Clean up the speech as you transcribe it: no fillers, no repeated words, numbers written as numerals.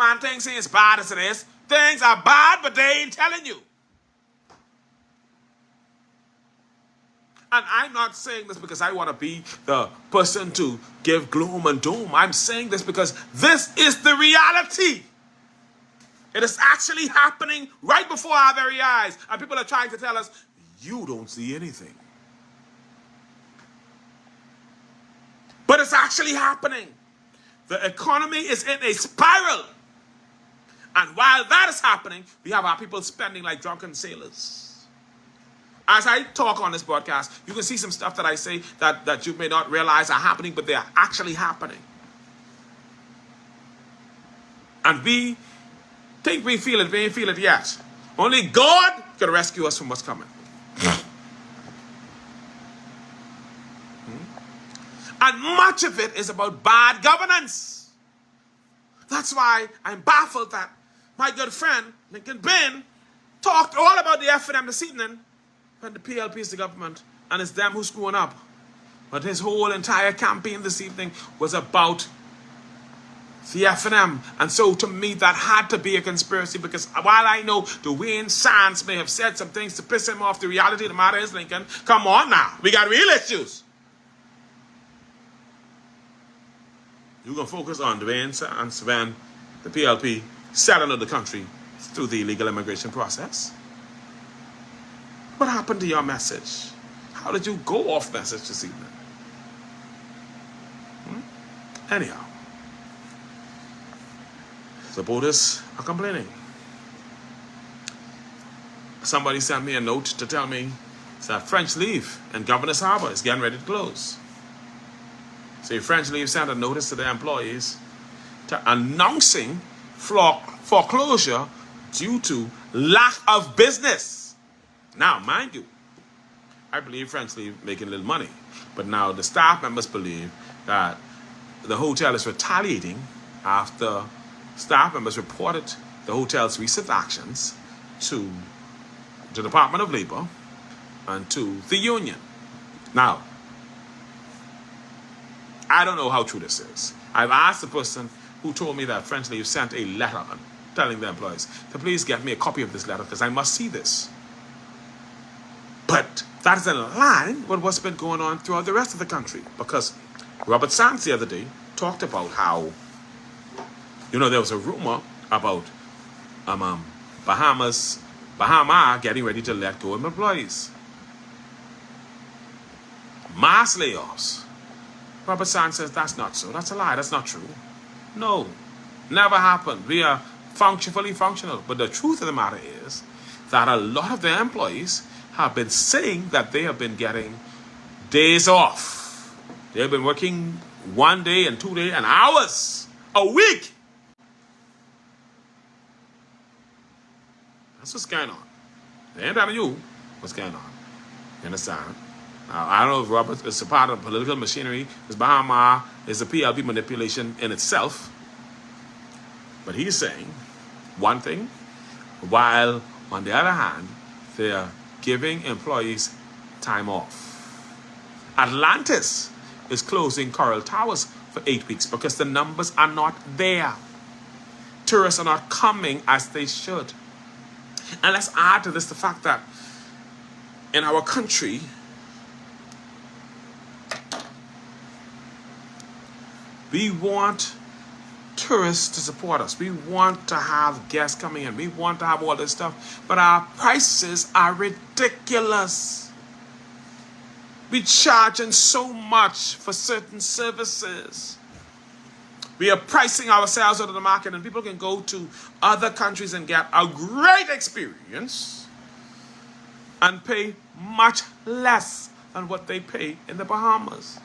man, things ain't as bad as it is. Things are bad, but they ain't telling you. And I'm not saying this because I want to be the person to give gloom and doom. I'm saying this because this is the reality. It is actually happening right before our very eyes. And people are trying to tell us, you don't see anything. But it's actually happening. The economy is in a spiral. And while that is happening, we have our people spending like drunken sailors. As I talk on this broadcast, you can see some stuff that I say that you may not realize are happening, but they are actually happening. And we think we feel it, we ain't feel it yet. Only God can rescue us from what's coming. And much of it is about bad governance. That's why I'm baffled that my good friend, Lincoln Ben, talked all about the F&M this evening when the PLP is the government and it's them who's screwing up. But his whole entire campaign this evening was about the F&M. And so to me, that had to be a conspiracy, because while I know Dwayne Sands may have said some things to piss him off, the reality of the matter is, Lincoln, come on now. We got real issues. You're going to focus on Dwayne Sands when the PLP settled in the country through the illegal immigration process. What happened to your message? How did you go off message this evening? Anyhow, the voters are complaining. Somebody sent me a note to tell me that French Leave in Governor's Harbor is getting ready to close. So French Leave sent a notice to their employees announcing foreclosure due to lack of business. Now, mind you, I believe French Leave making a little money, but now the staff members believe that the hotel is retaliating after staff members reported the hotel's recent actions to the Department of Labor and to the union. Now, I don't know how true this is. I've asked the person who told me that French Leave sent a letter telling the employees to please get me a copy of this letter because I must see this. But that is in line with what's been going on throughout the rest of the country, because Robert Sands the other day talked about how, there was a rumor about Bahamas getting ready to let go of employees. Mass layoffs. Robert Sands says that's not so. That's a lie. That's not true. No, never happened. We are fully functional. But the truth of the matter is that a lot of their employees have been saying that they have been getting days off. They've been working 1 day and 2 days and hours a week. That's what's going on. They ain't telling you what's going on. You understand? Now, I don't know if Robert is a part of political machinery. This Bahamas is a PLP manipulation in itself. But he's saying one thing, while on the other hand, they're giving employees time off. Atlantis is closing Coral Towers for 8 weeks because the numbers are not there. Tourists are not coming as they should. And let's add to this the fact that in our country, we want tourists to support us. We want to have guests coming in. We want to have all this stuff. But our prices are ridiculous. We're charging so much for certain services. We are pricing ourselves out of the market, and people can go to other countries and get a great experience and pay much less than what they pay in the Bahamas.